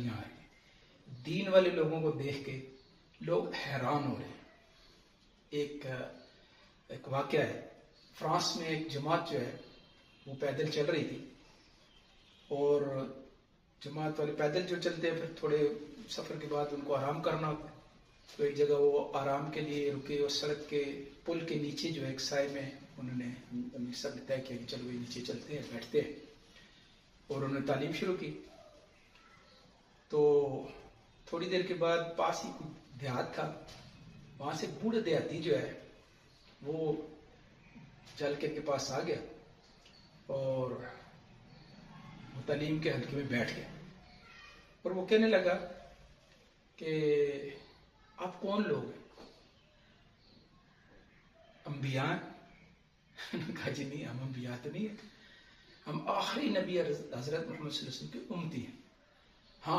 गालियां आ रही हैं। दीन वाले लोगों को देख के लोग हैरान हो रहे हैं। एक वाकया है, फ्रांस में एक जमात जो है वो पैदल चल रही थी, और जमात वाले पैदल जो चलते हैं फिर थोड़े सफ़र के बाद उनको आराम करना होता है, तो एक जगह वो आराम के लिए रुके और सड़क के पुल के नीचे जो एक साए में उन्होंने सब तय किया कि चलो ये नीचे चलते हैं, बैठते हैं, और उन्होंने तालीम शुरू की। तो थोड़ी देर के बाद पास ही देहात था, वहाँ से बूढ़े देहाती जो है वो चल के पास आ गया और वो तालीम के हल्के में बैठ गया, और वो कहने लगा कि आप कौन लोग हैं? अम्बिया? कहा जी नहीं, हम अम्बिया तो नहीं है, हम आखिरी नबी हजरत मोहम्मद सल्लल्लाहु अलैहि वसल्लम के उम्मती हैं।